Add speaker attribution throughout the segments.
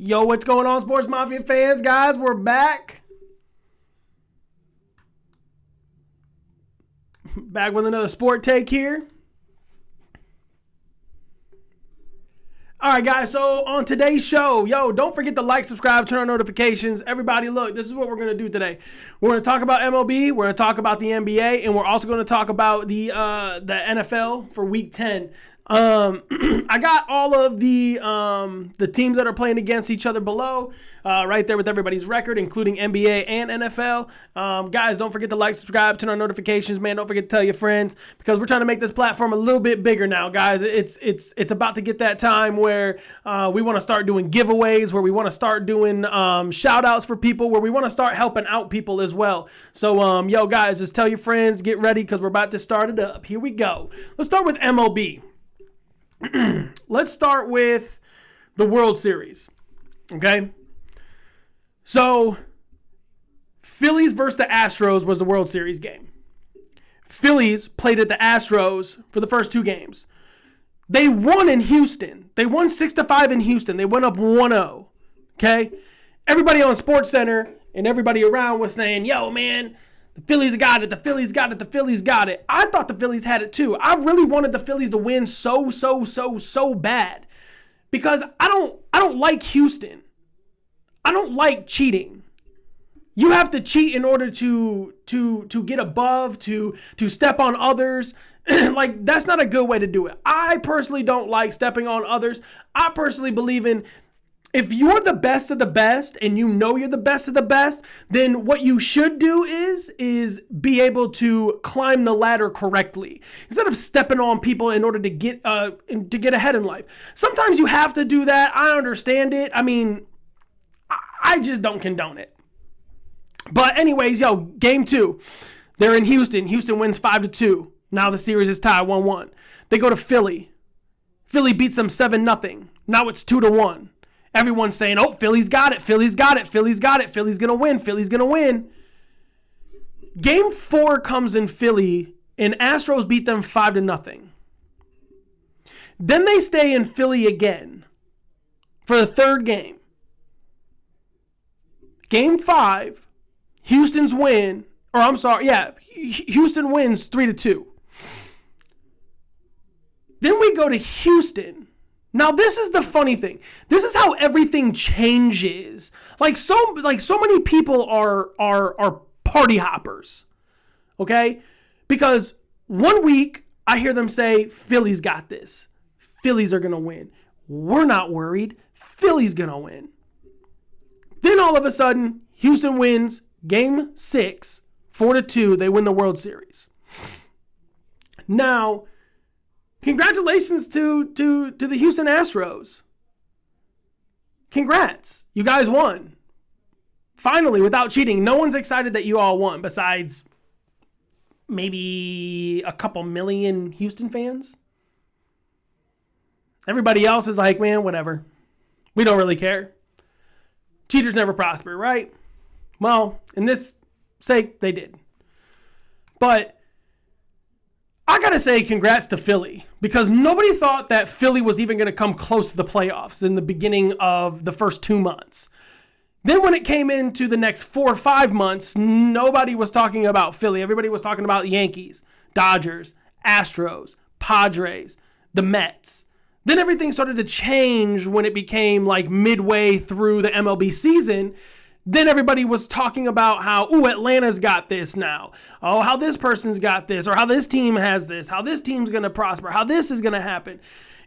Speaker 1: Yo, what's going on, Sportsmafia fans? Guys, we're back. Back with another sport take here. All right, guys, so on today's show, don't forget to like, subscribe, turn on notifications. Everybody, look, this is what we're going to do today. We're going to talk about MLB, we're going to talk about the NBA, and we're also going to talk about the NFL for Week 10. I got all of the teams that are playing against each other below, right there with everybody's record, including NBA and NFL. Guys, don't forget to like, subscribe, turn on notifications, man. Don't forget to tell your friends, because we're trying to make this platform a little bit bigger now, guys. It's about to get that time where we want to start doing giveaways, where we want to start doing shout outs for people, where we want to start helping out people as well. So, guys, just tell your friends, get ready, because we're about to start it up. Here we go. Let's start with MLB. Let's start with the World Series, okay? So, Phillies versus the Astros was the World Series game. Phillies played at the Astros for the first two games. They won in Houston. They won 6-5 in Houston. They went up 1-0, okay? Everybody on SportsCenter and everybody around was saying, yo, man, the Phillies got it. The Phillies got it. The Phillies got it. I thought the Phillies had it too. I really wanted the Phillies to win so bad, because I don't like Houston. I don't like cheating. You have to cheat in order to get above, to step on others. Like, that's not a good way to do it. I personally don't like stepping on others. I personally believe in, if you're the best of the best and you know you're the best of the best, then what you should do is be able to climb the ladder correctly, instead of stepping on people in order to get ahead in life. Sometimes you have to do that. I understand it. I mean, I just don't condone it. But anyways, game 2. They're in Houston. Houston wins 5-2. Now the series is tied 1-1. They go to Philly. Philly beats them 7-0. Now it's 2-1. Everyone's saying, oh, Philly's got it. Philly's got it. Philly's got it. Philly's going to win. Philly's going to win. Game 4 comes in Philly, and Astros beat them 5-0. Then they stay in Philly again for the third game. Game 5, Houston wins 3-2. Then we go to Houston. Now, this is the funny thing. This is how everything changes. Like so many people are party hoppers. Okay? Because one week I hear them say, Philly's got this. Phillies are going to win. We're not worried. Philly's going to win. Then all of a sudden, Houston wins game 6, 4-2. They win the World Series. Now, congratulations to the Houston Astros. Congrats. You guys won. Finally, without cheating. No one's excited that you all won, besides maybe a couple million Houston fans. Everybody else is like, man, whatever. We don't really care. Cheaters never prosper, right? Well, in this sake, they did. But I got to say congrats to Philly, because nobody thought that Philly was even going to come close to the playoffs in the beginning of the first 2 months. Then when it came into the next 4 or 5 months, nobody was talking about Philly. Everybody was talking about Yankees, Dodgers, Astros, Padres, the Mets. Then everything started to change when it became like midway through the MLB season. Then everybody was talking about how, Atlanta's got this now. Oh, how this person's got this, or how this team has this, how this team's going to prosper, how this is going to happen.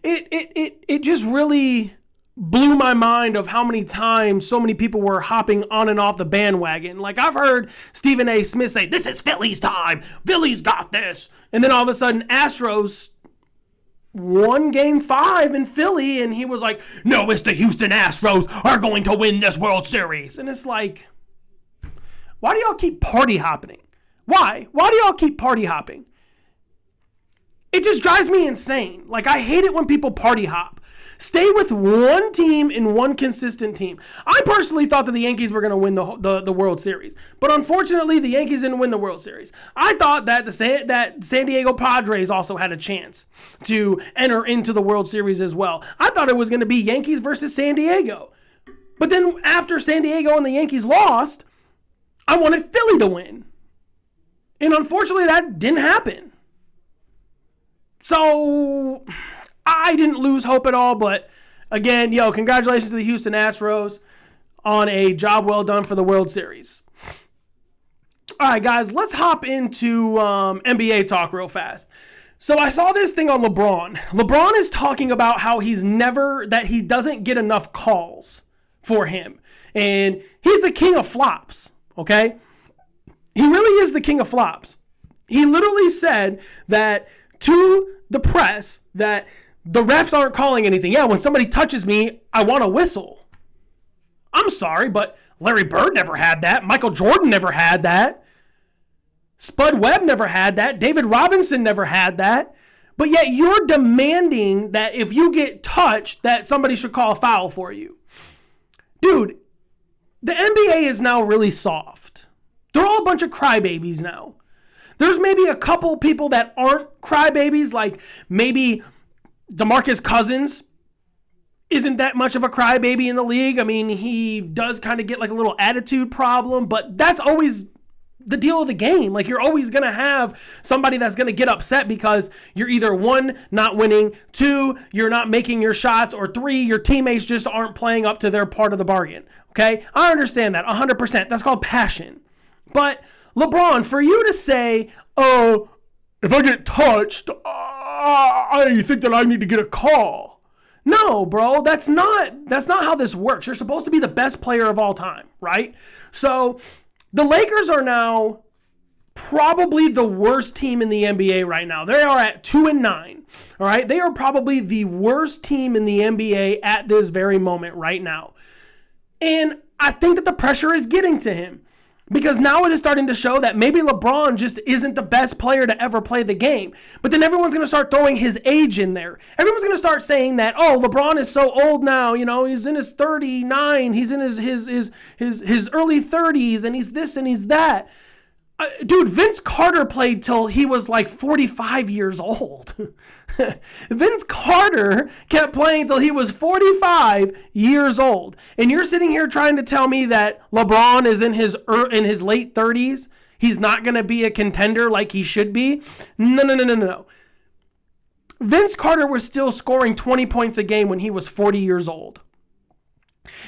Speaker 1: It just really blew my mind of how many times so many people were hopping on and off the bandwagon. Like, I've heard Stephen A. Smith say, this is Philly's time. Philly's got this. And then all of a sudden, Astros won game 5 in Philly, and he was like, no, it's the Houston Astros are going to win this World Series. And it's like, why do y'all keep party hopping? Why? Why do y'all keep party hopping? It just drives me insane. Like, I hate it when people party hop. Stay with one team and one consistent team. I personally thought that the Yankees were going to win the World Series. But unfortunately, the Yankees didn't win the World Series. I thought that that San Diego Padres also had a chance to enter into the World Series as well. I thought it was going to be Yankees versus San Diego. But then after San Diego and the Yankees lost, I wanted Philly to win. And unfortunately, that didn't happen. So I didn't lose hope at all. But again, congratulations to the Houston Astros on a job well done for the World Series. All right, guys, let's hop into NBA talk real fast. So I saw this thing on LeBron. LeBron is talking about how that he doesn't get enough calls for him. And he's the king of flops, okay? He really is the king of flops. He literally said that to the press that the refs aren't calling anything. Yeah, when somebody touches me, I want to whistle. I'm sorry, but Larry Bird never had that. Michael Jordan never had that. Spud Webb never had that. David Robinson never had that. But yet you're demanding that if you get touched, that somebody should call a foul for you. Dude, the NBA is now really soft. They're all a bunch of crybabies now. There's maybe a couple people that aren't crybabies, like maybe DeMarcus Cousins isn't that much of a crybaby in the league. I mean, he does kind of get like a little attitude problem, but that's always the deal of the game. Like, you're always going to have somebody that's going to get upset because you're either one, not winning, two, you're not making your shots, or three, your teammates just aren't playing up to their part of the bargain. Okay? I understand that 100%. That's called passion. But LeBron, for you to say, oh, if I get touched, I think that I need to get a call. No, bro, that's not how this works. You're supposed to be the best player of all time, right? So the Lakers are now probably the worst team in the NBA right now. They are at 2-9. All right. They are probably the worst team in the NBA at this very moment right now. And I think that the pressure is getting to him, because now it is starting to show that maybe LeBron just isn't the best player to ever play the game. But then everyone's going to start throwing his age in there. Everyone's going to start saying that, oh, LeBron is so old now. He's in his 39. He's in his early 30s, and he's this and he's that. Dude, Vince Carter played till he was like 45 years old. Vince Carter kept playing till he was 45 years old. And you're sitting here trying to tell me that LeBron is in his late 30s. He's not going to be a contender like he should be. No. Vince Carter was still scoring 20 points a game when he was 40 years old.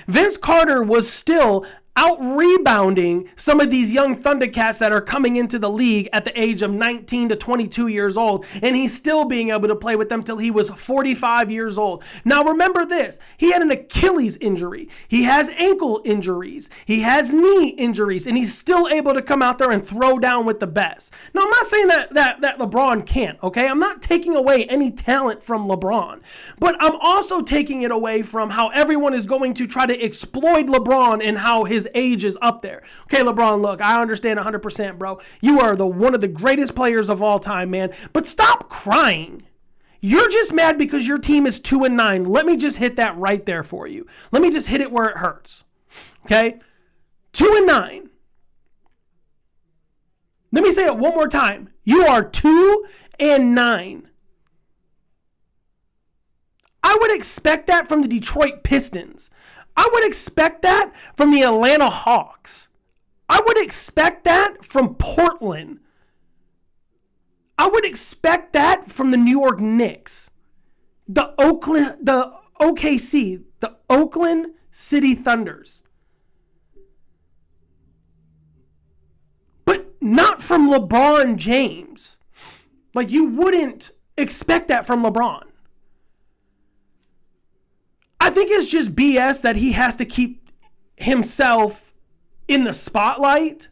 Speaker 1: Vince Carter was still out-rebounding some of these young Thundercats that are coming into the league at the age of 19 to 22 years old, and he's still being able to play with them till he was 45 years old. Now remember this, he had an Achilles injury, he has ankle injuries, he has knee injuries, and he's still able to come out there and throw down with the best. Now I'm not saying that LeBron can't, okay? I'm not taking away any talent from LeBron, but I'm also taking it away from how everyone is going to try to exploit LeBron and how his age is up there. Okay, LeBron, look, I understand 100%, bro. You are one of the greatest players of all time, man. But stop crying. You're just mad because your team is 2-9. Let me just hit that right there for you. Let me just hit it where it hurts. Okay? 2-9. Let me say it one more time. You are 2-9. I would expect that from the Detroit Pistons. I would expect that from the Atlanta Hawks. I would expect that from Portland. I would expect that from the New York Knicks. The OKC, the Oakland City Thunders. But not from LeBron James. Like, you wouldn't expect that from LeBron. I think it's just BS that he has to keep himself in the spotlight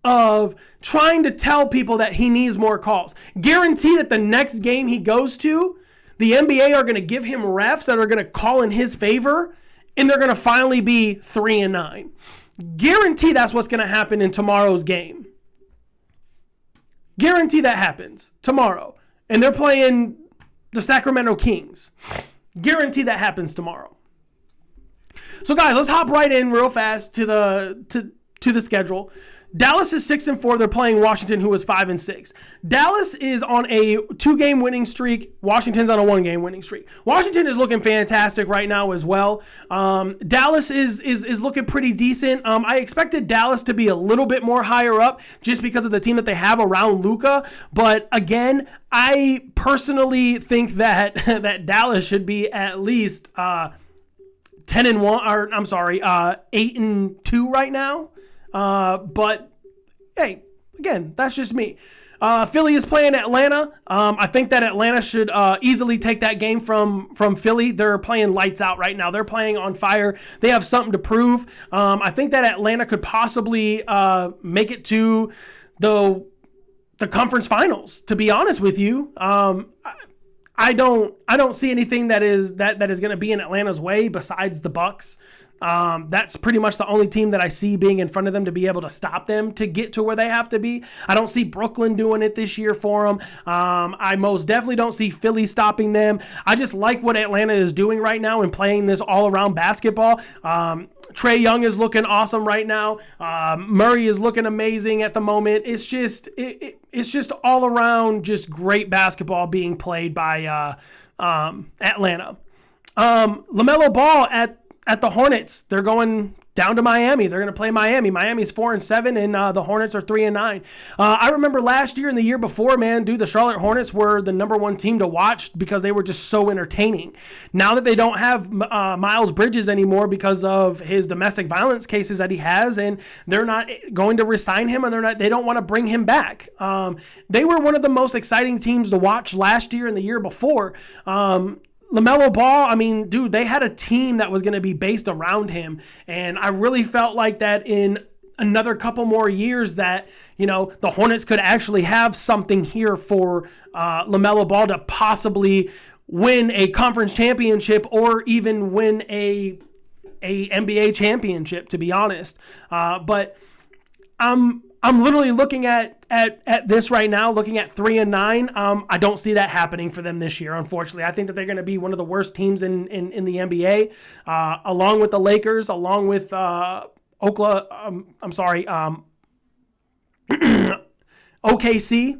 Speaker 1: of trying to tell people that he needs more calls. Guarantee that the next game he goes to, the NBA are going to give him refs that are going to call in his favor, and they're going to finally be 3-9. Guarantee that's what's going to happen in tomorrow's game. Guarantee that happens tomorrow. And they're playing the Sacramento Kings. Guarantee that happens tomorrow. So guys, let's hop right in real fast to to the schedule. Dallas is 6-4. They're playing Washington, who is 5-6. Dallas is on a 2-game winning streak. Washington's on a 1-game winning streak. Washington is looking fantastic right now as well. Dallas is looking pretty decent. I expected Dallas to be a little bit more higher up just because of the team that they have around Luka. But again, I personally think that that Dallas should be at least 10-1, or I'm sorry, 8-2 right now. But hey, again, that's just me. Philly is playing Atlanta. I think that Atlanta should easily take that game from Philly. They're playing lights out right now. They're playing on fire. They have something to prove. I think that Atlanta could possibly make it to the conference finals, to be honest with you. I don't see anything that is going to be in Atlanta's way besides the Bucks. That's pretty much the only team that I see being in front of them to be able to stop them to get to where they have to be. I don't see Brooklyn doing it this year for them. I most definitely don't see Philly stopping them. I just like what Atlanta is doing right now and playing this all-around basketball. Trae Young is looking awesome right now. Murray is looking amazing at the moment. It's just all around just great basketball being played by Atlanta. LaMelo Ball at the Hornets. They're going down to Miami. They're going to play Miami. Miami's 4-7, and the Hornets are 3-9. I remember last year and the year before, man, dude, the Charlotte Hornets were the number one team to watch because they were just so entertaining. Now that they don't have Miles Bridges anymore because of his domestic violence cases that he has, and they're not going to re-sign him, and they don't want to bring him back. They were one of the most exciting teams to watch last year and the year before. LaMelo Ball, I mean, dude, they had a team that was going to be based around him, and I really felt like that in another couple more years that, you know, the Hornets could actually have something here for LaMelo Ball to possibly win a conference championship or even win a NBA championship, to be honest. But I'm literally looking at this right now, looking at 3-9. I don't see that happening for them this year, unfortunately. I think that they're going to be one of the worst teams in the NBA, along with the Lakers, along with OKC.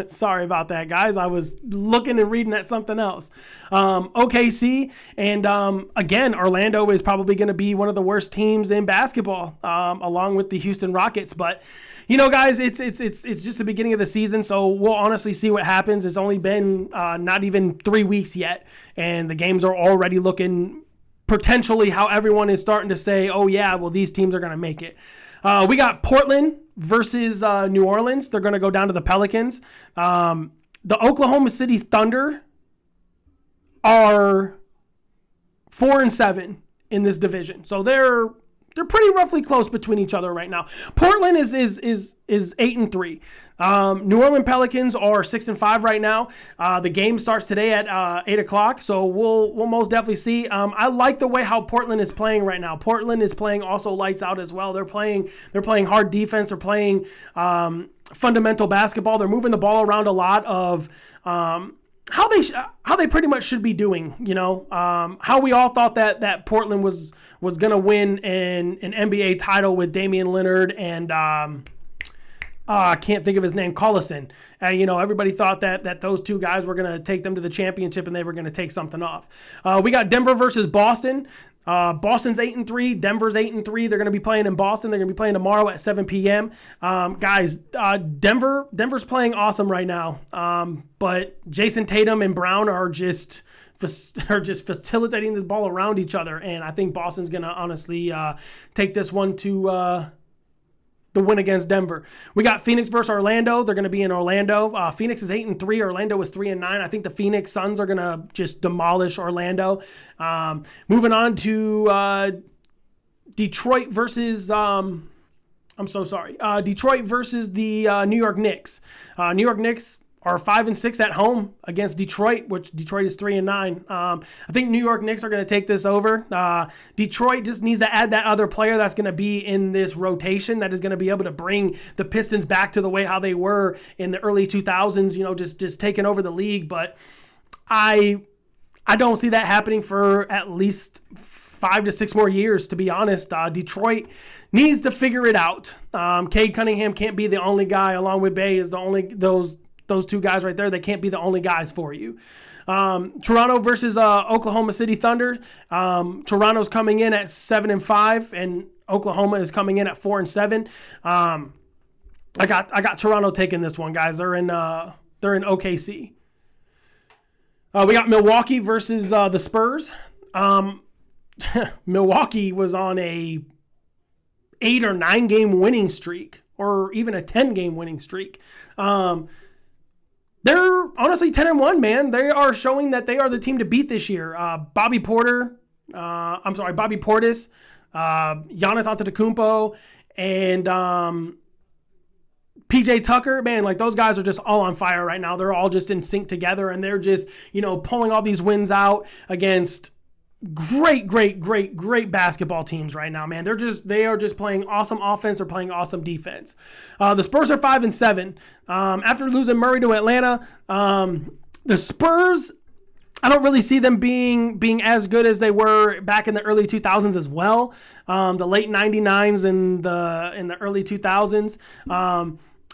Speaker 1: Sorry about that, guys. I was looking and reading at something else. OKC, and again, Orlando is probably going to be one of the worst teams in basketball, along with the Houston Rockets. But you know, guys, it's just the beginning of the season, so we'll honestly see what happens. It's only been not even 3 weeks yet, and the games are already looking potentially how everyone is starting to say, oh yeah, well, these teams are going to make it. We got Portland versus New Orleans. They're going to go down to the Pelicans. The Oklahoma City Thunder are 4-7 in this division. So they're pretty roughly close between each other right now. Portland is 8-3. New Orleans Pelicans are 6-5 right now. The game starts today at 8:00, so we'll most definitely see. I like the way how Portland is playing right now. Portland is playing also lights out as well. They're playing hard defense. They're playing fundamental basketball. They're moving the ball around a lot of how they pretty much should be doing, you know, how we all thought that Portland was going to win an NBA title with Damian Lillard and I can't think of his name, Collison. You know, everybody thought that those two guys were going to take them to the championship and they were going to take something off. We got Denver versus Boston. Boston's 8-3. Denver's 8-3. They're going to be playing in Boston. They're going to be playing tomorrow at 7 p.m. Guys, Denver's playing awesome right now. But Jason Tatum and Brown are just facilitating this ball around each other, and I think Boston's going to honestly take this one to the win against Denver. We got Phoenix versus Orlando. They're going to be in Orlando. Phoenix is 8-3. Orlando is 3-9. I think the Phoenix Suns are going to just demolish Orlando. Moving on to Detroit versus Detroit versus the New York Knicks. New York Knicks are 5-6 at home against Detroit, which Detroit is 3-9. I think New York Knicks are going to take this over. Detroit just needs to add that other player that's going to be in this rotation that is going to be able to bring the Pistons back to the way how they were in the early 2000s, you know, just taking over the league. But I don't see that happening for at least 5 to 6 more years, to be honest. Detroit needs to figure it out. Cade Cunningham can't be the only guy, along with Bay is the only, those two guys right there. They can't be the only guys for you. Toronto versus Oklahoma City Thunder. Toronto's coming in at 7-5, and Oklahoma is coming in at 4-7. I got Toronto taking this one, guys. They're in OKC. We got Milwaukee versus the Spurs. Milwaukee was on a 8 or 9 game winning streak, or even a 10 game winning streak. They're honestly 10-1, man. They are showing that they are the team to beat this year. Bobby Portis, Giannis Antetokounmpo, and PJ Tucker, man, like those guys are just all on fire right now. They're all just in sync together, and they're just, pulling all these wins out against great basketball teams right now, man. They are just playing awesome offense or playing awesome defense. The Spurs are 5-7. After losing Murray to Atlanta, the Spurs, I don't really see them being as good as they were back in the early 2000s as well. The late 99s and in the early 2000s.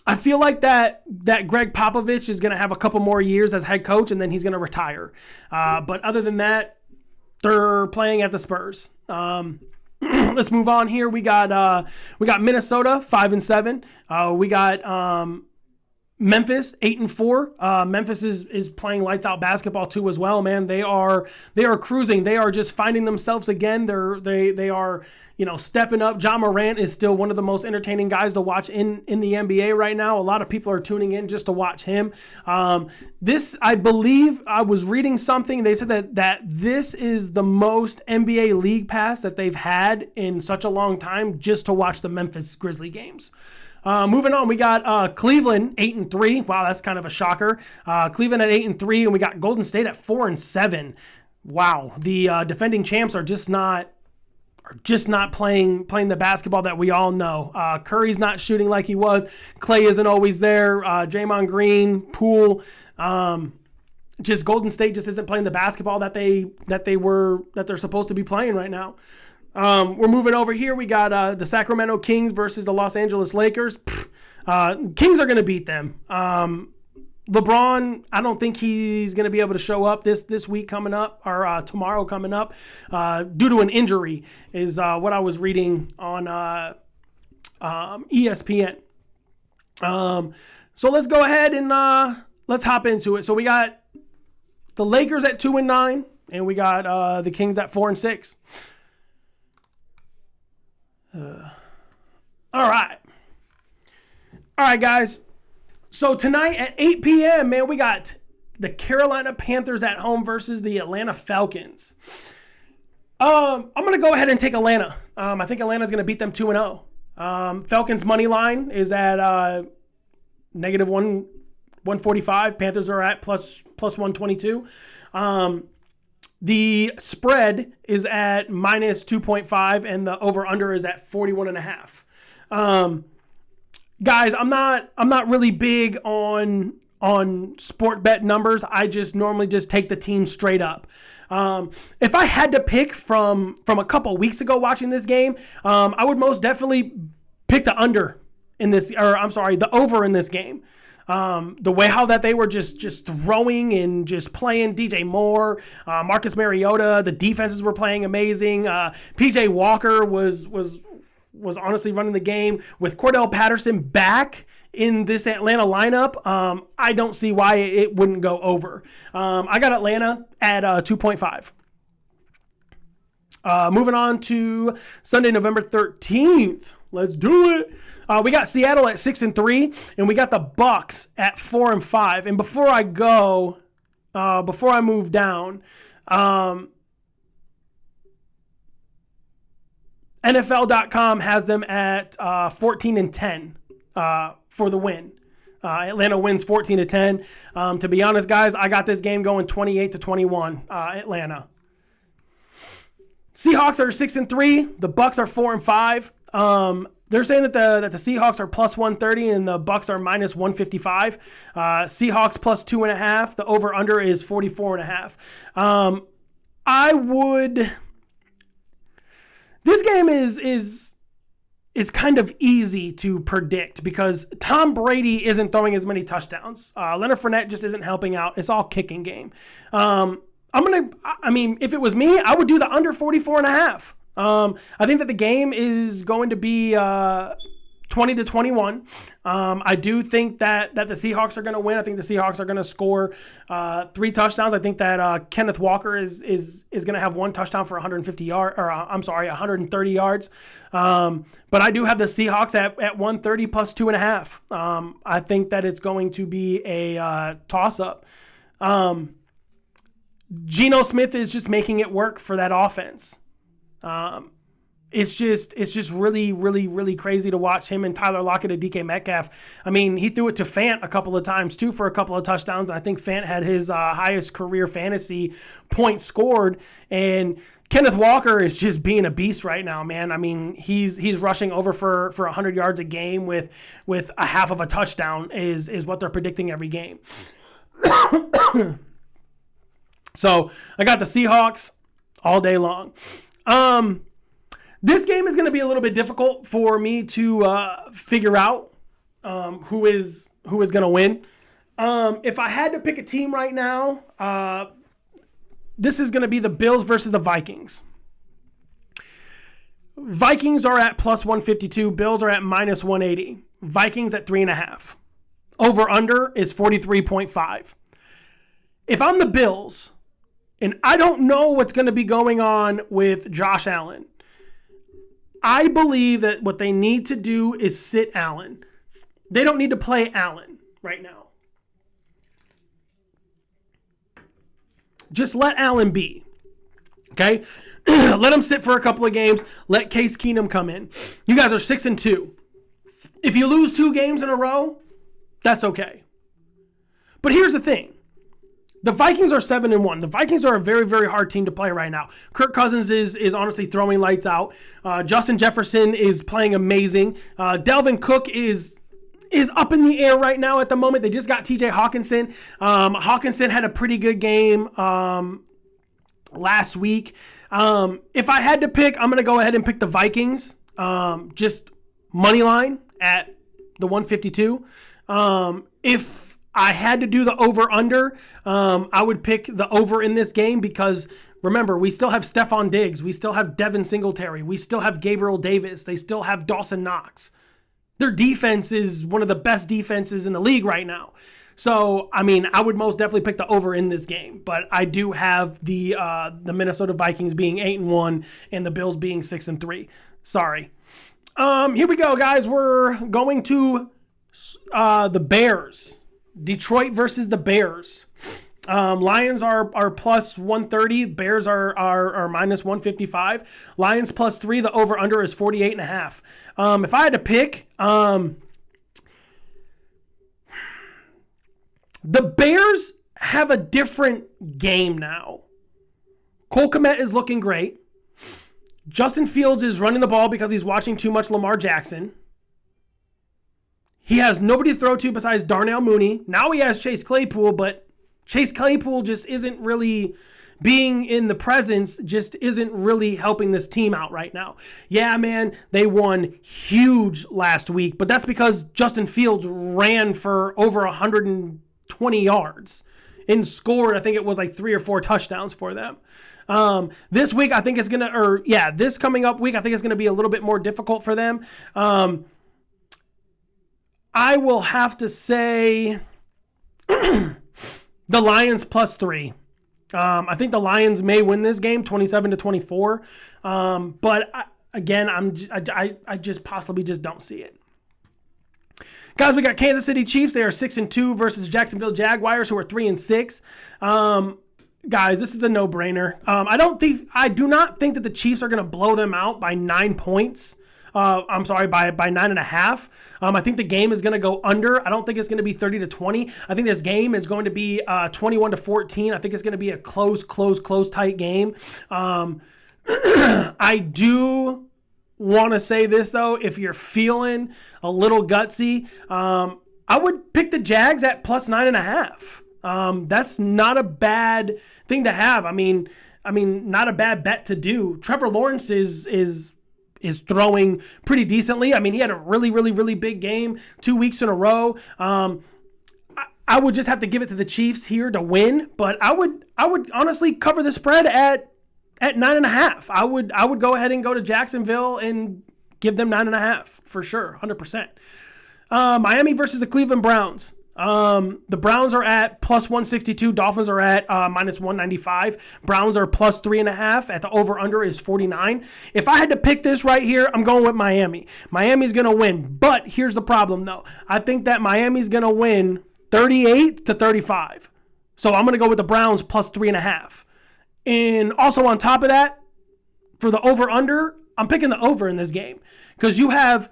Speaker 1: I feel like that Greg Popovich is going to have a couple more years as head coach, and then he's going to retire. But other than that, they're playing at the Spurs. Let's move on here. We got Minnesota 5-7. We got Memphis 8-4. Memphis is playing lights out basketball too as well, man. They are cruising. They are just finding themselves again. They are stepping up. Ja Morant is still one of the most entertaining guys to watch in the NBA right now. A lot of people are tuning in just to watch him. This, I believe, I was reading something. They said that this is the most NBA League Pass that they've had in such a long time just to watch the Memphis Grizzlies games. Moving on, we got Cleveland 8-3. Wow, that's kind of a shocker. Cleveland at 8-3, and we got Golden State at 4-7. Wow, the defending champs are just not playing the basketball that we all know. Curry's not shooting like he was. Clay isn't always there. Draymond Green, Poole. Just Golden State just isn't playing the basketball that they're supposed to be playing right now. We're moving over here. We got the Sacramento Kings versus the Los Angeles Lakers. Kings are going to beat them. LeBron, I don't think he's going to be able to show up this week coming up, or tomorrow coming up, due to an injury, is what I was reading on ESPN. So let's go ahead and let's hop into it. So we got the Lakers at 2-9, and we got the Kings at 4-6. All right, guys. So tonight at 8 p.m., man, we got the Carolina Panthers at home versus the Atlanta Falcons. I'm going to go ahead and take Atlanta. I think Atlanta's going to beat them 2-0. Falcons money line is at negative 145. Panthers are at plus 122. The spread is at minus 2.5, and the over-under is at 41.5. Guys, I'm not really big on sport bet numbers. I just normally just take the team straight up. If I had to pick from a couple weeks ago watching this game, I would most definitely pick the the over in this game. The way how that they were just throwing and just playing DJ Moore, Marcus Mariota, the defenses were playing amazing. PJ Walker was honestly running the game with Cordell Patterson back in this Atlanta lineup. I don't see why it wouldn't go over. I got Atlanta at 2.5. Moving on to Sunday, November 13th. Let's do it. We got Seattle at 6-3, and we got the Bucks at 4-5. And before I move down, NFL.com has them at 14-10 for the win. Atlanta wins 14-10. To be honest, guys, I got this game going 28-21. Atlanta. Seahawks are 6-3. The Bucks are 4-5. They're saying that the Seahawks are plus 130 and the Bucks are minus 155. Seahawks plus 2.5. The over/under is 44.5. This game is kind of easy to predict because Tom Brady isn't throwing as many touchdowns. Leonard Fournette just isn't helping out. It's all kicking game. If it was me, I would do the under 44.5. I think that the game is going to be 20-21. I do think that the Seahawks are going to win. I think the Seahawks are going to score 3 touchdowns. I think that Kenneth Walker is going to have 1 touchdown for 130 yards. But I do have the Seahawks at 130 plus 2.5. I think that it's going to be a toss-up. Geno Smith is just making it work for that offense. It's just really, really, really crazy to watch him and Tyler Lockett and DK Metcalf. I mean, he threw it to Fant a couple of times too for a couple of touchdowns. I think Fant had his highest career fantasy points scored. And Kenneth Walker is just being a beast right now, man. I mean, he's rushing over for 100 yards a game with a half of a touchdown is what they're predicting every game. So I got the Seahawks all day long. This game is going to be a little bit difficult for me to figure out who is going to win. If I had to pick a team right now, this is going to be the Bills versus the Vikings. Vikings are at plus 152. Bills are at minus 180. Vikings at 3.5. Over under is 43.5. If I'm the Bills, and I don't know what's going to be going on with Josh Allen, I believe that what they need to do is sit Allen. They don't need to play Allen right now. Just let Allen be. Okay? Let him sit for a couple of games. Let Case Keenum come in. You guys are 6-2. If you lose 2 games in a row, that's okay. But here's the thing. The Vikings are 7-1. The Vikings are a very, very hard team to play right now. Kirk Cousins is honestly throwing lights out. Justin Jefferson is playing amazing. Dalvin Cook is up in the air right now at the moment. They just got TJ Hawkinson. Hawkinson had a pretty good game last week. If I had to pick, I'm going to go ahead and pick the Vikings. Just money line at the 152. If I had to do the over-under, I would pick the over in this game because, remember, we still have Stephon Diggs. We still have Devin Singletary. We still have Gabriel Davis. They still have Dawson Knox. Their defense is one of the best defenses in the league right now. So, I mean, I would most definitely pick the over in this game. But I do have the Minnesota Vikings being 8-1 and the Bills being 6-3. Sorry. Here we go, guys. We're going to the Bears. Detroit versus the Bears. Lions are plus 130. Bears are minus 155. Lions plus 3. The over-under is 48.5. If I had to pick, the Bears have a different game now. Cole Kmet is looking great. Justin Fields is running the ball because he's watching too much Lamar Jackson. He has nobody to throw to besides Darnell Mooney. Now he has Chase Claypool, but Chase Claypool just isn't really being in the presence, just isn't really helping this team out right now. Yeah, man, they won huge last week, but that's because Justin Fields ran for over 120 yards and scored, I think it was like 3 or 4 touchdowns for them. This week, I think it's going to, this coming up week, I think it's going to be a little bit more difficult for them. I will have to say the Lions plus 3. I think the Lions may win this game 27-24. But I just possibly just don't see it. Guys, we got Kansas City Chiefs. They are 6-2 versus Jacksonville Jaguars, who are 3-6. Guys, this is a no-brainer. I do not think that the Chiefs are going to blow them out by 9 points. By 9.5. I think the game is going to go under. I don't think it's going to be 30-20. I think this game is going to be 21-14. I think it's going to be a close, tight game. I do want to say this, though. If you're feeling a little gutsy, I would pick the Jags at plus 9.5. That's not a bad thing to have. I mean, not a bad bet to do. Trevor Lawrence is throwing pretty decently. I mean, he had a really, really, really big game 2 weeks in a row. I would just have to give it to the Chiefs here to win, but I would honestly cover the spread at 9.5. I would go ahead and go to Jacksonville and give them 9.5 for sure, 100%. Miami versus the Cleveland Browns. The Browns are at plus 162. Dolphins are at minus 195. Browns are plus 3.5. At the over-under is 49. If I had to pick this right here, I'm going with Miami. Miami's going to win. But here's the problem, though. I think that Miami's going to win 38-35. So I'm going to go with the Browns plus 3.5. And also on top of that, for the over-under, I'm picking the over in this game. Because you have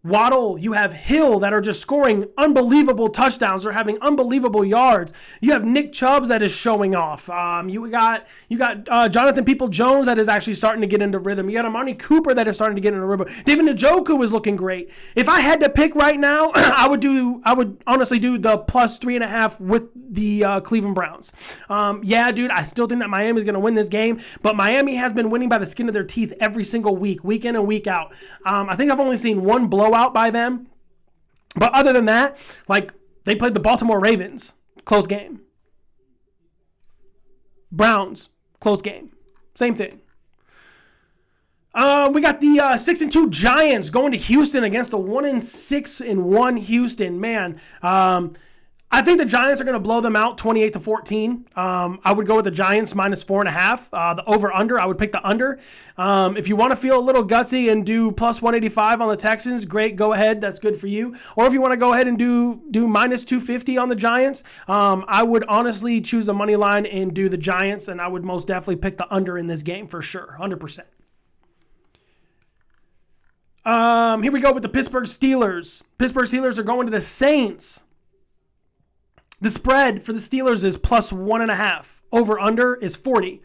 Speaker 1: Waddle, you have Hill that are just scoring unbelievable touchdowns or having unbelievable yards. You have Nick Chubb that is showing off. You got Jonathan People-Jones that is actually starting to get into rhythm. You got Amari Cooper that is starting to get into rhythm. David Njoku is looking great. If I had to pick right now, I would honestly do the plus 3.5 with the Cleveland Browns. Yeah, dude, I still think that Miami is going to win this game, but Miami has been winning by the skin of their teeth every single week in and week out. I think I've only seen one blowout by them. But other than that, like, they played the Baltimore Ravens. Close game. Browns. Close game. Same thing. We got the 6-2 Giants going to Houston against the 1-6-1 Houston. Man, I think the Giants are going to blow them out 28-14. I would go with the Giants minus 4.5. The over-under, I would pick the under. If you want to feel a little gutsy and do plus 185 on the Texans, great, go ahead. That's good for you. Or if you want to go ahead and do minus 250 on the Giants, I would honestly choose the money line and do the Giants, and I would most definitely pick the under in this game for sure, 100%. Here we go with the Pittsburgh Steelers. Pittsburgh Steelers are going to the Saints. The spread for the Steelers is plus 1.5. Over-under is 40.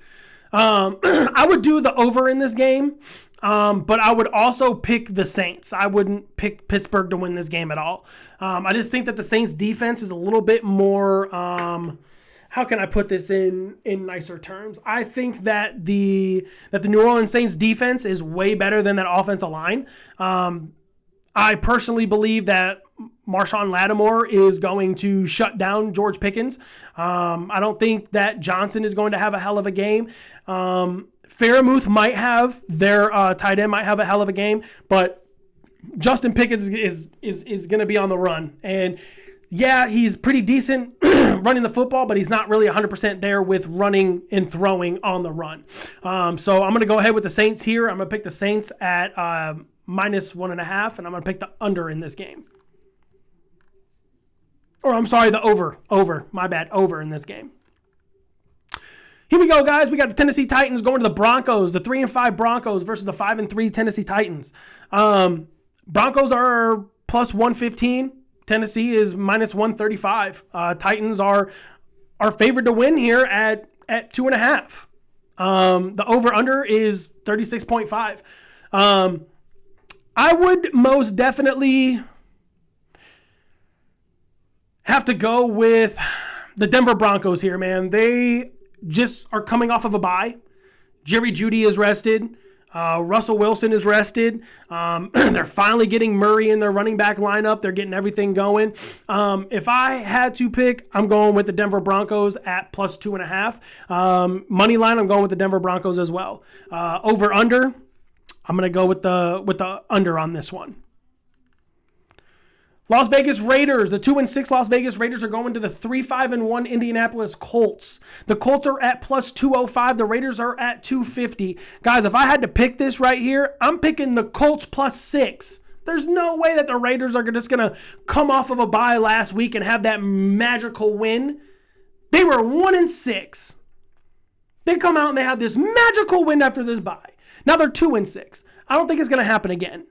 Speaker 1: I would do the over in this game, but I would also pick the Saints. I wouldn't pick Pittsburgh to win this game at all. I just think that the Saints defense is a little bit more, how can I put this in nicer terms? I think that the New Orleans Saints defense is way better than that offensive line. I personally believe that Marshawn Lattimore is going to shut down George Pickens. I don't think that Johnson is going to have a hell of a game. Fairmouth might have, their tight end might have a hell of a game, but Justin Pickens is going to be on the run. And yeah, he's pretty decent running the football, but he's not really 100% there with running and throwing on the run. So I'm going to go ahead with the Saints here. I'm going to pick the Saints at minus 1.5, and I'm going to pick the under in this game. Or I'm sorry, the over. My bad, over in this game. Here we go, guys. We got the Tennessee Titans going to the Broncos. The 3-5 Broncos versus the 5-3 Tennessee Titans. Broncos are plus 115. Tennessee is minus 135. Titans are favored to win here at 2.5. The over-under is 36.5. I would most definitely have to go with the Denver Broncos here, man. They just are coming off of a bye. Jerry Jeudy is rested. Russell Wilson is rested. They're finally getting Murray in their running back lineup. They're getting everything going. If I had to pick, I'm going with the Denver Broncos at plus 2.5. Money line, I'm going with the Denver Broncos as well. Over under, I'm going to go with the under on this one. Las Vegas Raiders, the 2-6 Las Vegas Raiders are going to the 3-5-1 Indianapolis Colts. The Colts are at plus 205. The Raiders are at 250. Guys, if I had to pick this right here, I'm picking the Colts plus 6. There's no way that the Raiders are just going to come off of a bye last week and have that magical win. They were 1-6. They come out and they have this magical win after this bye. Now they're 2-6. I don't think it's going to happen again.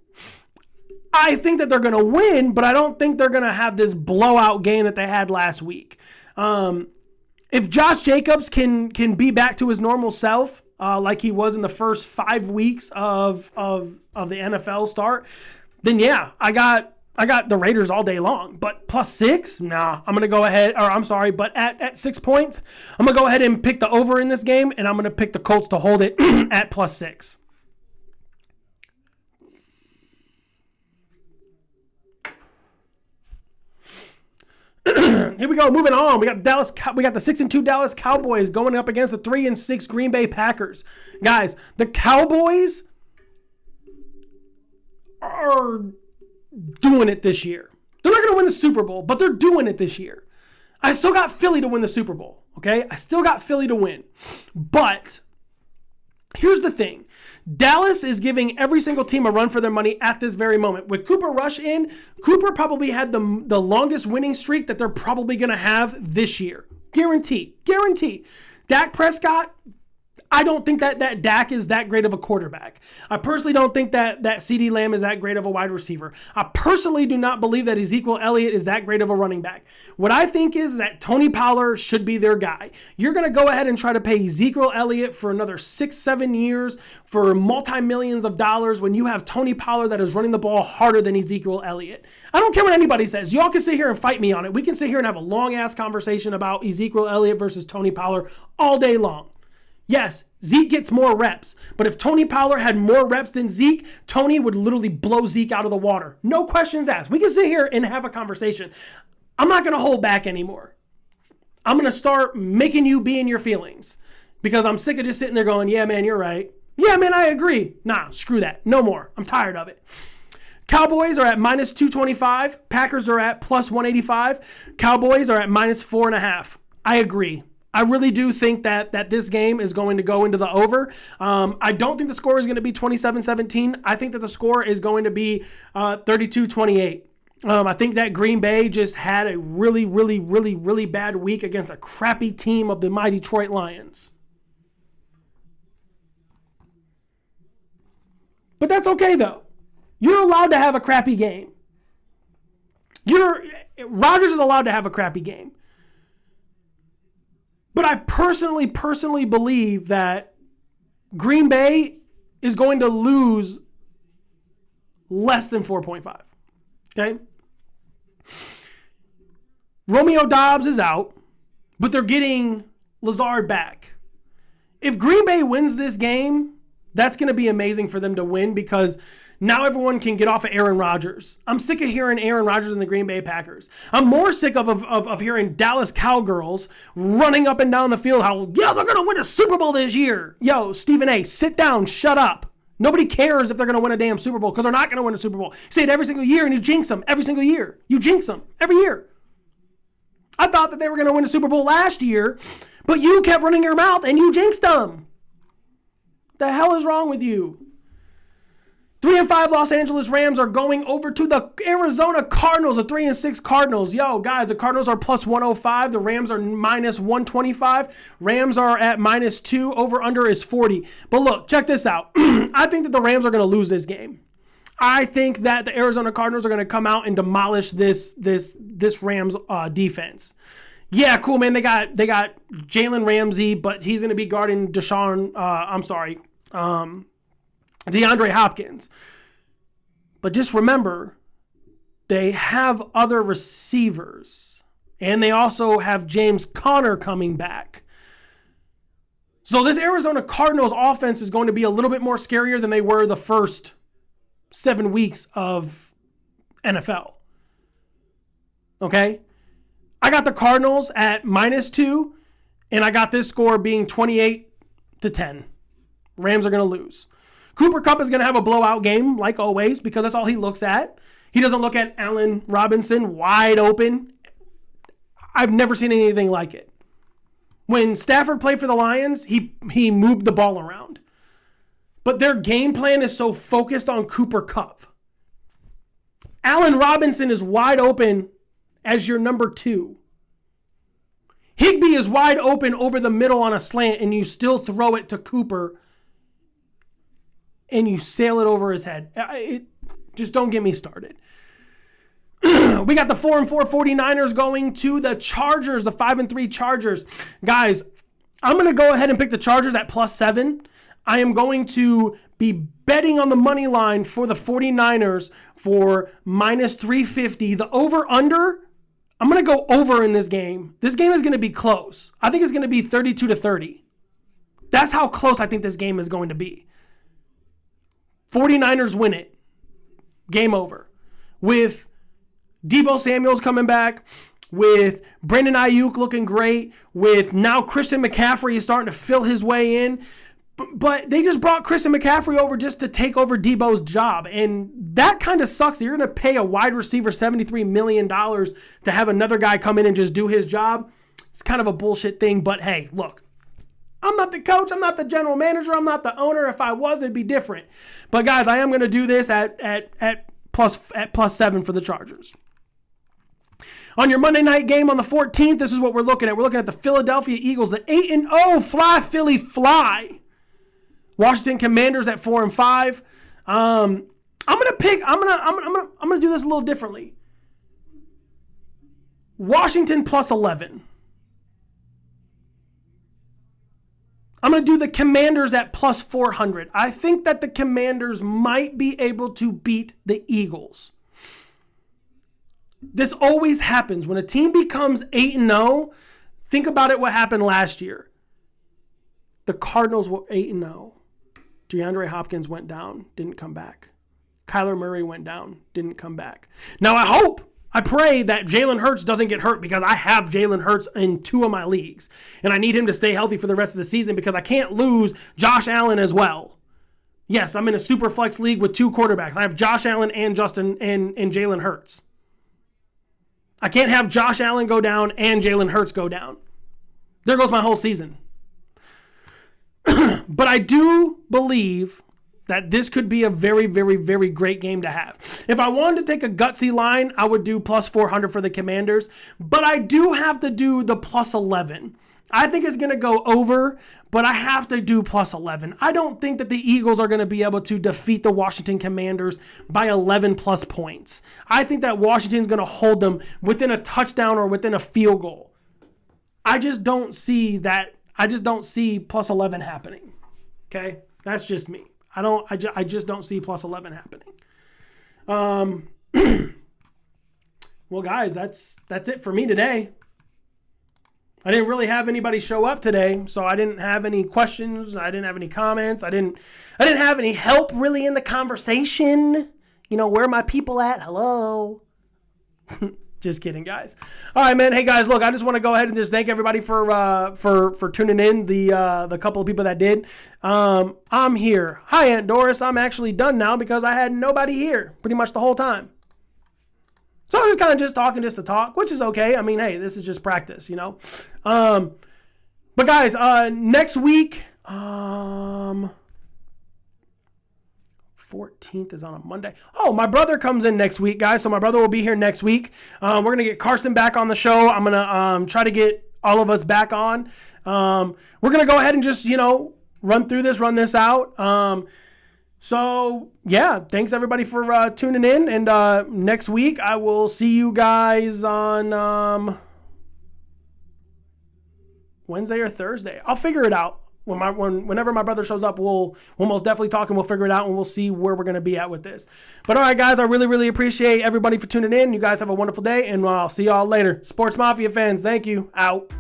Speaker 1: I think that they're going to win, but I don't think they're going to have this blowout game that they had last week. If Josh Jacobs can be back to his normal self, like he was in the first 5 weeks of the NFL start, then yeah, I got the Raiders all day long. But plus 6, nah, I'm going to go ahead, or I'm sorry, but at 6 points, I'm going to go ahead and pick the over in this game, and I'm going to pick the Colts to hold it at plus 6. Here we go. Moving on. We got the 6-2 Dallas Cowboys going up against the 3-6 Green Bay Packers. Guys, the Cowboys are doing it this year. They're not going to win the Super Bowl, but they're doing it this year. I still got Philly to win the Super Bowl, okay? I still got Philly to win. But here's the thing. Dallas is giving every single team a run for their money at this very moment. With Cooper Rush in, Cooper probably had the longest winning streak that they're probably going to have this year. Guarantee. Dak Prescott, I don't think that Dak is that great of a quarterback. I personally don't think that CeeDee Lamb is that great of a wide receiver. I personally do not believe that Ezekiel Elliott is that great of a running back. What I think is that Tony Pollard should be their guy. You're going to go ahead and try to pay Ezekiel Elliott for another 6-7 years for multi-millions of dollars when you have Tony Pollard that is running the ball harder than Ezekiel Elliott. I don't care what anybody says. Y'all can sit here and fight me on it. We can sit here and have a long-ass conversation about Ezekiel Elliott versus Tony Pollard all day long. Yes, Zeke gets more reps, but if Tony Pollard had more reps than Zeke, Tony would literally blow Zeke out of the water. No questions asked. We can sit here and have a conversation. I'm not going to hold back anymore. I'm going to start making you be in your feelings because I'm sick of just sitting there going, yeah, man, you're right. Yeah, man, I agree. Nah, screw that. No more. I'm tired of it. Cowboys are at -225. Packers are at +185. Cowboys are at -4.5. I agree. I really do think that this game is going to go into the over. I don't think the score is going to be 27-17. I think that the score is going to be 32-28. I think that Green Bay just had a really, really, really, really bad week against a crappy team of the mighty Detroit Lions. But that's okay, though. You're allowed to have a crappy game. Rodgers is allowed to have a crappy game. But I personally believe that Green Bay is going to lose less than 4.5. Okay? Romeo Doubs is out, but they're getting Lazard back. If Green Bay wins this game, that's going to be amazing for them to win because now everyone can get off of Aaron Rodgers. I'm sick of hearing Aaron Rodgers and the Green Bay Packers. I'm more sick of hearing Dallas Cowgirls running up and down the field how, yeah, they're going to win a Super Bowl this year. Yo, Stephen A., sit down, shut up. Nobody cares if they're going to win a damn Super Bowl because they're not going to win a Super Bowl. You say it every single year and you jinx them every single year. You jinx them every year. I thought that they were going to win a Super Bowl last year, but you kept running your mouth and you jinxed them. The hell is wrong with you? 3-5 Los Angeles Rams are going over to the Arizona Cardinals, the 3-6 Cardinals. Yo, guys, the Cardinals are +105. The Rams are -125. Rams are at -2. Over under is 40. But look, check this out. I think that the Rams are going to lose this game. I think that the Arizona Cardinals are going to come out and demolish this Rams defense. Yeah, cool, man. They got Jalen Ramsey, but he's going to be guarding DeAndre Hopkins. But just remember, they have other receivers. And they also have James Conner coming back. So this Arizona Cardinals offense is going to be a little bit more scarier than they were the first 7 weeks of NFL. Okay? I got the Cardinals at -2, and I got this score being 28-10. Rams are going to lose. Cooper Kupp is going to have a blowout game, like always, because that's all he looks at. He doesn't look at Allen Robinson wide open. I've never seen anything like it. When Stafford played for the Lions, he moved the ball around. But their game plan is so focused on Cooper Kupp. Allen Robinson is wide open as your number 2. Higbee is wide open over the middle on a slant, and you still throw it to Cooper, and you sail it over his head. Just don't get me started. We got the 4-4 49ers going to the Chargers, the 5-3 Chargers. Guys, I'm going to go ahead and pick the Chargers at +7. I am going to be betting on the money line for the 49ers for -350. The over-under, I'm going to go over in this game. This game is going to be close. I think it's going to be 32-30. That's how close I think this game is going to be. 49ers win it. Game over. With Deebo Samuel's coming back, with Brandon Ayuk looking great, with now Christian McCaffrey is starting to fill his way in. But they just brought Christian McCaffrey over just to take over Debo's job. And that kind of sucks. You're going to pay a wide receiver $73 million to have another guy come in and just do his job. It's kind of a bullshit thing. But hey, look, I'm not the coach. I'm not the general manager. I'm not the owner. If I was, it'd be different. But guys, I am going to do this at +7 for the Chargers. On your Monday night game on the 14th, this is what we're looking at. We're looking at the Philadelphia Eagles at 8-0. Fly, Philly, fly. Washington Commanders at 4-5. I'm gonna do this a little differently. Washington +11. I'm gonna do the Commanders at +400. I think that the Commanders might be able to beat the Eagles. This always happens when a team becomes 8-0. Think about it. What happened last year? The Cardinals were 8-0. DeAndre Hopkins went down, didn't come back. Kyler Murray went down, didn't come back. Now I pray that Jalen Hurts doesn't get hurt because I have Jalen Hurts in 2 of my leagues. And I need him to stay healthy for the rest of the season because I can't lose Josh Allen as well. Yes, I'm in a super flex league with 2 quarterbacks. I have Josh Allen and Justin and Jalen Hurts. I can't have Josh Allen go down and Jalen Hurts go down. There goes my whole season. But I do believe that this could be a very, very, very great game to have. If I wanted to take a gutsy line, I would do +400 for the Commanders. But I do have to do the +11. I think it's going to go over, but I have to do +11. I don't think that the Eagles are going to be able to defeat the Washington Commanders by 11+ points. I think that Washington's going to hold them within a touchdown or within a field goal. I just don't see that. I just don't see +11 happening. Okay? That's just me. I just don't see +11 happening. Well, guys, that's it for me today. I didn't really have anybody show up today, so I didn't have any questions. I didn't have any comments. I didn't have any help really in the conversation. You know, where are my people at? Hello. Just kidding, guys. All right, man. Hey, guys, look, I just want to go ahead and just thank everybody for tuning in, the couple of people that did. I'm here. Hi, Aunt Doris. I'm actually done now because I had nobody here pretty much the whole time. So I'm just kind of just talking just to talk, which is okay. I mean, hey, this is just practice, you know. But guys, next week, 14th is on a Monday. Oh, my brother comes in next week, guys. So my brother will be here next week. We're going to get Carson back on the show. I'm going to try to get all of us back on. We're going to go ahead and just, you know, run this out. So, yeah, thanks everybody for tuning in. And next week, I will see you guys on Wednesday or Thursday. I'll figure it out. Whenever my brother shows up, we'll most definitely talk and we'll figure it out and we'll see where we're going to be at with this. But all right, guys, I really, really appreciate everybody for tuning in. You guys have a wonderful day and I'll see y'all later. Sports Mafia fans, thank you. Out.